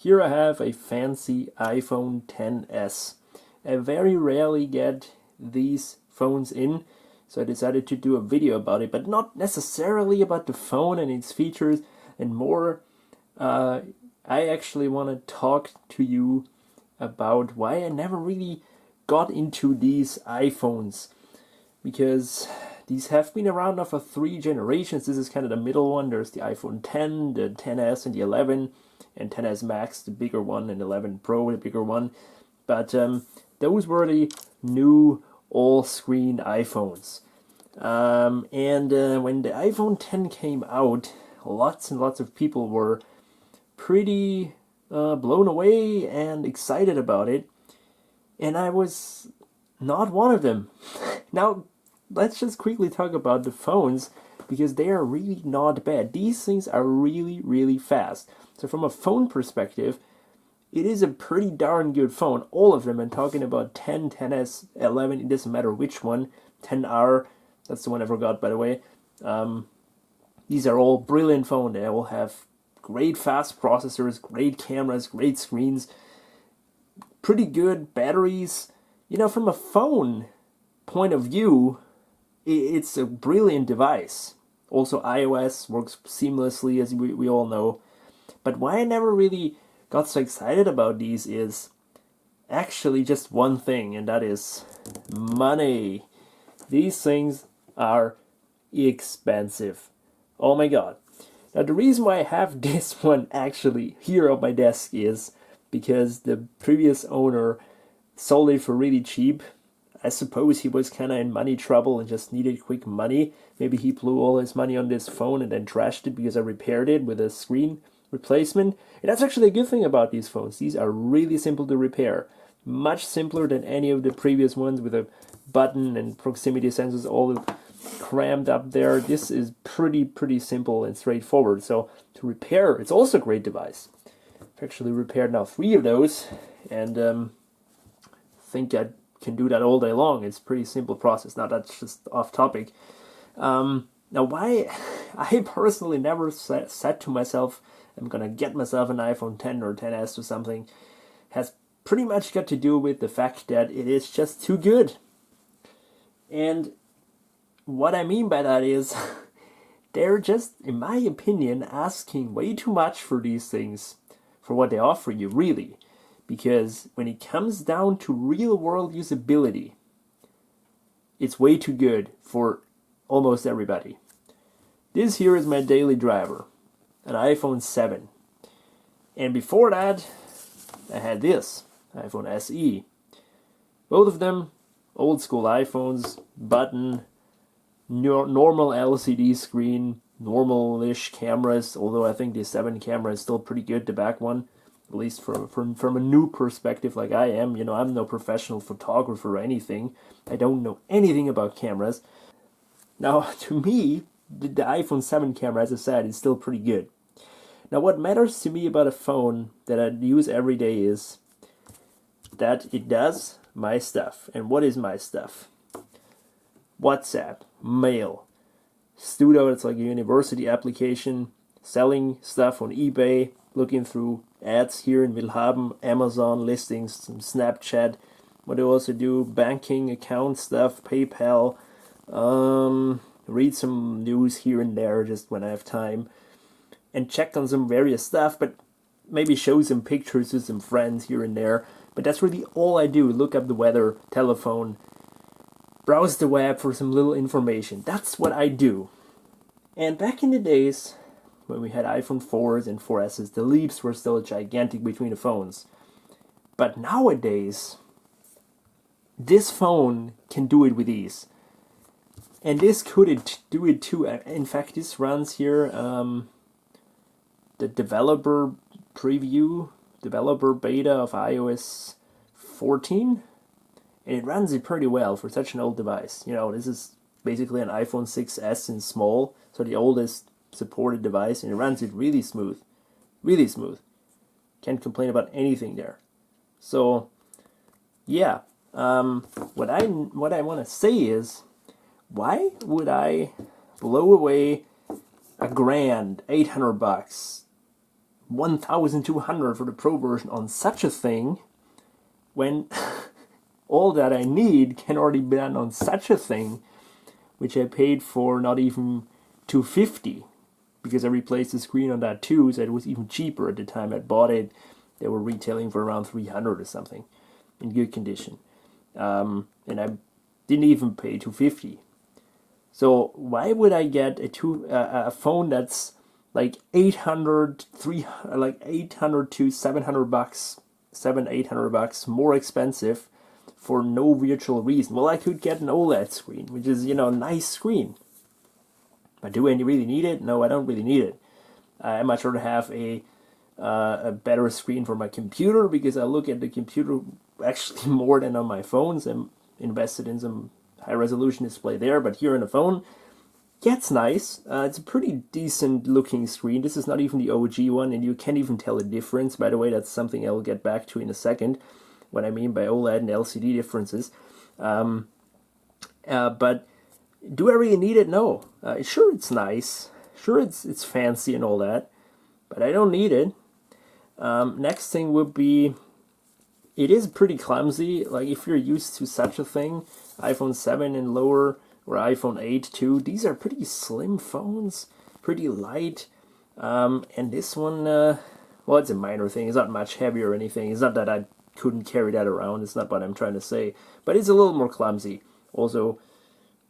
Here I have a fancy iPhone XS. I very rarely get these phones in, so I decided to do a video about it, but not necessarily about the phone and its features and more. I actually want to talk to you about why I never really got into these iPhones, because these have been around now for 3 generations. This is kind of the middle one. There's the iPhone X, the XS, and the 11, and XS Max, the bigger one, and 11 Pro, the bigger one. But those were the new all-screen iPhones. When the iPhone X came out, lots and lots of people were pretty blown away and excited about it, and I was not one of them. Now, let's just quickly talk about the phones, because they are really not bad. These things are really, really fast. So from a phone perspective, it is a pretty darn good phone. All of them. I'm talking about 10, XS, 11, it doesn't matter which one. 10R, that's the one I forgot, by the way. These are all brilliant phones. They all have great fast processors, great cameras, great screens, pretty good batteries. You know, from a phone point of view, it's a brilliant device. Also, iOS works seamlessly, as we all know. But why I never really got so excited about these is actually just one thing, and that is money. These things are expensive. Oh my god. Now, the reason why I have this one actually here on my desk is because the previous owner sold it for really cheap. I suppose he was kind of in money trouble and just needed quick money. Maybe he blew all his money on this phone and then trashed it because I repaired it with a screen replacement. And that's actually a good thing about these phones. These are really simple to repair. Much simpler than any of the previous ones with a button and proximity sensors all crammed up there. This is pretty simple and straightforward. So to repair, it's also a great device. I've actually repaired now 3 of those, and I think I can do that all day long. It's a pretty simple process. Now, that's just off topic. Now, why I personally never said to myself, I'm gonna get myself an iPhone X or XS or something, has pretty much got to do with the fact that it is just too good. And what I mean by that is they're just, in my opinion, asking way too much for these things, for what they offer you, really. Because when it comes down to real-world usability, it's way too good for almost everybody. This here is my daily driver, an iPhone 7. And before that, I had this, iPhone SE. Both of them, old-school iPhones, button, normal LCD screen, normal-ish cameras, although I think the 7 camera is still pretty good, the back one. At least from a new perspective like I am. You know, I'm no professional photographer or anything. I don't know anything about cameras. Now, to me, the iPhone 7 camera, as I said, is still pretty good. Now, what matters to me about a phone that I use every day is that it does my stuff. And what is my stuff? WhatsApp, mail, Studio, it's like a university application, selling stuff on eBay, looking through ads here in Willhaben, Amazon listings, some Snapchat. What do I also do? Banking, account stuff, PayPal, read some news here and there just when I have time, and check on some various stuff, but maybe show some pictures to some friends here and there. But that's really all I do. Look up the weather, telephone, browse the web for some little information. That's what I do. And back in the days, when we had iPhone 4s and 4Ss, the leaps were still gigantic between the phones. But nowadays, this phone can do it with ease. And this could do it too. In fact, this runs here the developer preview, developer beta of iOS 14. And it runs it pretty well for such an old device. You know, this is basically an iPhone 6S in small, so the oldest supported device, and it runs it really smooth. Really smooth. Can't complain about anything there. So, yeah. What I want to say is, why would I blow away $1,000, $800, 1,200 for the Pro version on such a thing when all that I need can already be done on such a thing, which I paid for not even 250 because I replaced the screen on that too, so it was even cheaper at the time I bought it. They were retailing for around 300 or something in good condition. And I didn't even pay 250. So why would I get a phone that's like 800 to 700 bucks, 800 bucks more expensive for no virtual reason? Well, I could get an OLED screen, which is, a nice screen. But do I really need it? No, I don't really need it. I much rather have a better screen for my computer, because I look at the computer actually more than on my phones. I'm invested in some high resolution display there, but here on the phone, yeah, it's nice. It's a pretty decent looking screen. This is not even the OG one, and you can't even tell a difference. By the way, that's something I'll get back to in a second, what I mean by OLED and LCD differences. But do I really need it? No. Sure, it's nice. Sure, it's fancy and all that, but I don't need it. Next thing would be, it is pretty clumsy. Like, if you're used to such a thing, iPhone 7 and lower, or iPhone 8 too, these are pretty slim phones, pretty light. And this one, well, it's a minor thing. It's not much heavier or anything. It's not that I couldn't carry that around. It's not what I'm trying to say. But it's a little more clumsy. Also,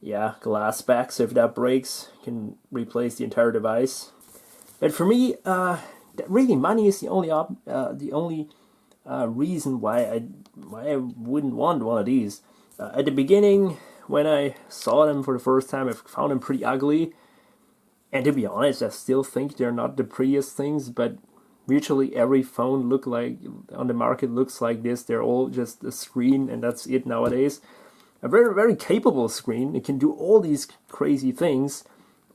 yeah, glass back, so if that breaks, you can replace the entire device. But for me, really, money is the only reason why I wouldn't want one of these. At the beginning, when I saw them for the first time, I found them pretty ugly. And to be honest, I still think they're not the prettiest things, but virtually every phone on the market looks like this. They're all just a screen, and that's it nowadays. A very, very capable screen. It can do all these crazy things.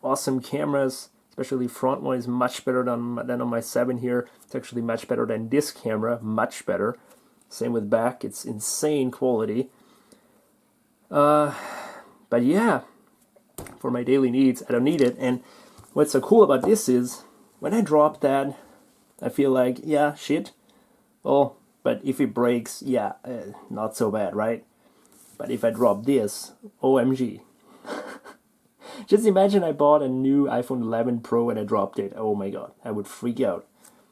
Awesome cameras, especially front one is much better than on my 7 here. It's actually much better than this camera, much better. Same with back, it's insane quality. But yeah, for my daily needs, I don't need it. And what's so cool about this is, when I drop that, I feel like, yeah, shit. Oh, but if it breaks, yeah, not so bad, right? But if I drop this, OMG. Just imagine I bought a new iPhone 11 Pro and I dropped it. Oh my god, I would freak out.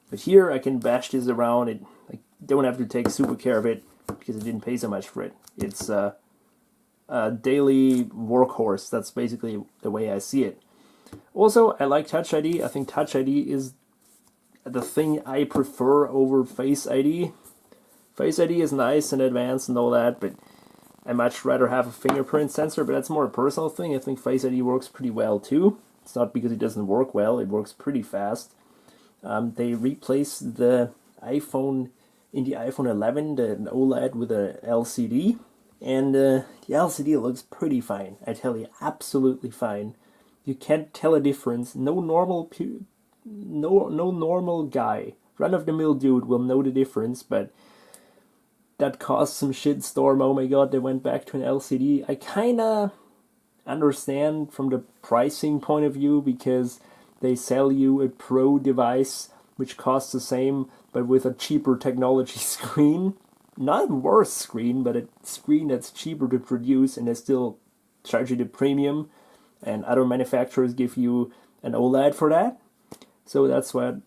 But here I can bash this around. I don't have to take super care of it because I didn't pay so much for it. It's a daily workhorse. That's basically the way I see it. Also, I like Touch ID. I think Touch ID is the thing I prefer over Face ID. Face ID is nice and advanced and all that, but I much rather have a fingerprint sensor, but that's more a personal thing. I think Face ID works pretty well too. It's not because it doesn't work well, it works pretty fast. They replaced the iPhone in the iPhone 11, the OLED, with a LCD, and the LCD looks pretty fine. I tell you, absolutely fine. You can't tell a difference. No normal guy, run-of-the-mill dude, will know the difference, but that caused some shitstorm. Oh my god, they went back to an LCD. I kinda understand from the pricing point of view, because they sell you a Pro device which costs the same but with a cheaper technology screen. Not a worse screen, but a screen that's cheaper to produce, and they still charge you the premium, and other manufacturers give you an OLED for that. So that's what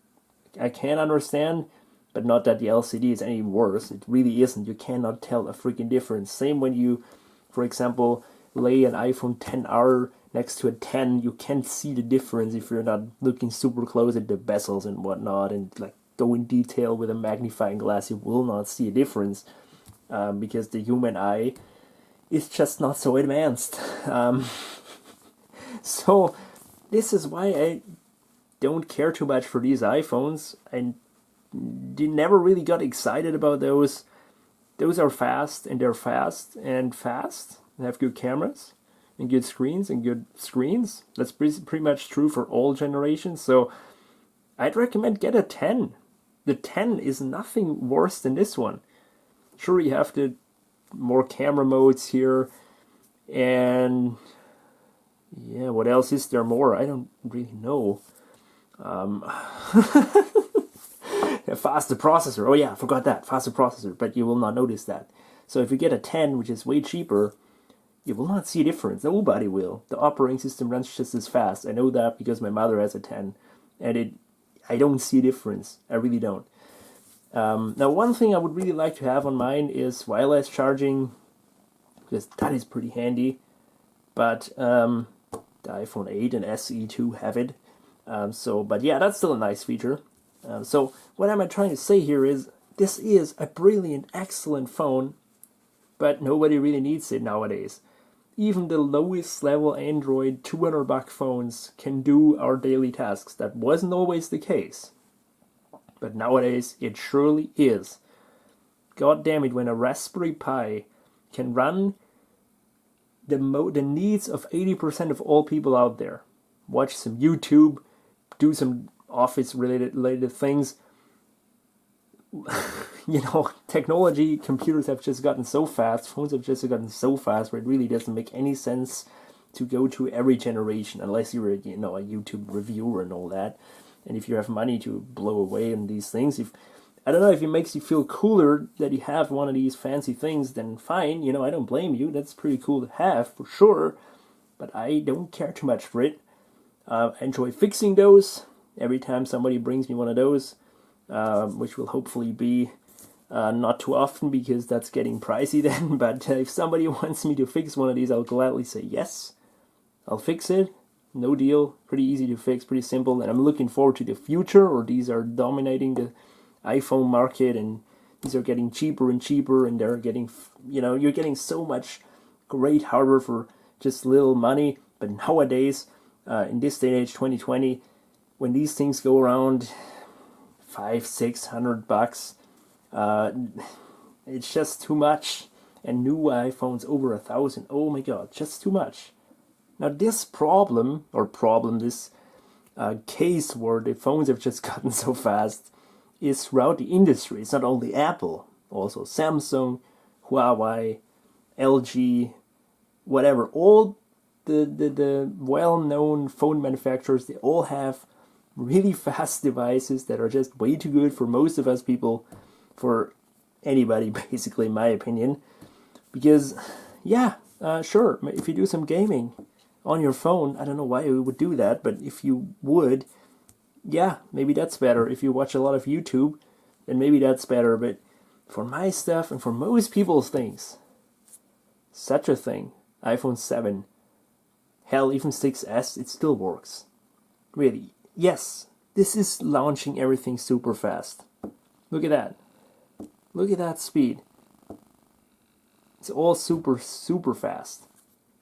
I can understand. But not that the LCD is any worse. It really isn't. You cannot tell a freaking difference. Same when you, for example, lay an iPhone XR next to a 10, you can't see the difference if you're not looking super close at the bezels and whatnot, and like go in detail with a magnifying glass. You will not see a difference because the human eye is just not so advanced. So this is why I don't care too much for these iPhones, and never really got excited about those. Those are fast, and they're fast and have good cameras and good screens and good screens. That's pretty much true for all generations. So I'd recommend get a 10. The 10 is nothing worse than this one. Sure, you have the more camera modes here, and yeah, what else is there more? I don't really know. faster processor. Oh yeah, I forgot that, faster processor, but you will not notice that. So if you get a 10, which is way cheaper, you will not see a difference. Nobody will. The operating system runs just as fast. I know that because my mother has a 10, and I don't see a difference. I really don't. Now, one thing I would really like to have on mine is wireless charging, because that is pretty handy. But the iPhone 8 and SE 2 have it. But yeah, that's still a nice feature. So what am I trying to say here is, this is a brilliant, excellent phone, but nobody really needs it nowadays. Even the lowest level Android $200 phones can do our daily tasks. That wasn't always the case, but nowadays it surely is. God damn it, when a Raspberry Pi can run the needs of 80% of all people out there, watch some YouTube, do some office related things. Technology, computers have just gotten so fast, phones have just gotten so fast, where it really doesn't make any sense to go to every generation, unless you're a YouTube reviewer and all that. And if you have money to blow away on these things, I don't know, if it makes you feel cooler that you have one of these fancy things, then fine, I don't blame you. That's pretty cool to have, for sure. But I don't care too much for it. I enjoy fixing those every time somebody brings me one of those, which will hopefully be not too often, because that's getting pricey then. But if somebody wants me to fix one of these, I'll gladly say yes. I'll fix it. No deal. Pretty easy to fix, pretty simple. And I'm looking forward to the future, or these are dominating the iPhone market, and these are getting cheaper and cheaper, and they're getting, you're getting so much great hardware for just little money. But nowadays, in this day and age, 2020, when these things go around $500-600, it's just too much. And new iPhones over 1,000. Oh my god, just too much. Now this this case where the phones have just gotten so fast is throughout the industry. It's not only Apple, also Samsung, Huawei, LG, whatever. All the well-known phone manufacturers, they all have really fast devices that are just way too good for most of us people, for anybody basically, in my opinion. Because, yeah, sure, if you do some gaming on your phone, I don't know why you would do that, but if you would, yeah, maybe that's better. If you watch a lot of YouTube, then maybe that's better. But for my stuff and for most people's things, such a thing, iPhone 7, hell, even 6S, it still works. Really, yes, this is launching everything super fast. Look at that. Look at that speed. It's all super, super fast.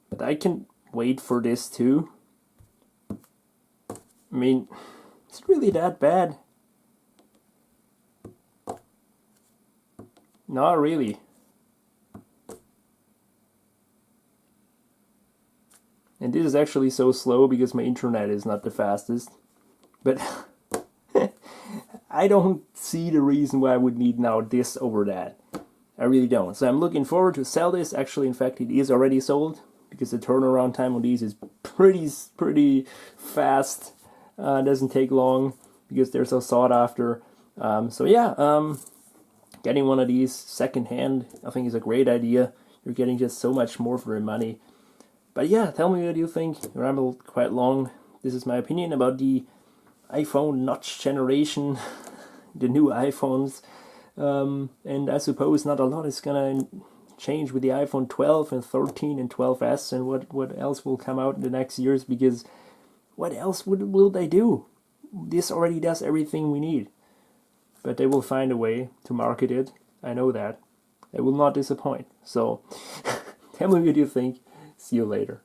But I can wait for this too. I mean, is it really that bad? Not really. And this is actually so slow because my internet is not the fastest. But I don't see the reason why I would need now this over that. I really don't. So I'm looking forward to sell this. Actually, in fact, it is already sold, because the turnaround time on these is pretty fast. Doesn't take long because they're so sought after. Getting one of these secondhand, I think, is a great idea. You're getting just so much more for your money. But yeah, tell me what you think. I rambled quite long. This is my opinion about the iPhone notch generation, the new iPhones. And I suppose not a lot is gonna change with the iPhone 12 and 13 and 12s, and what else will come out in the next years, because what else will they do? This already does everything we need. But they will find a way to market it. I know that. They will not disappoint. So, tell me what you think. See you later.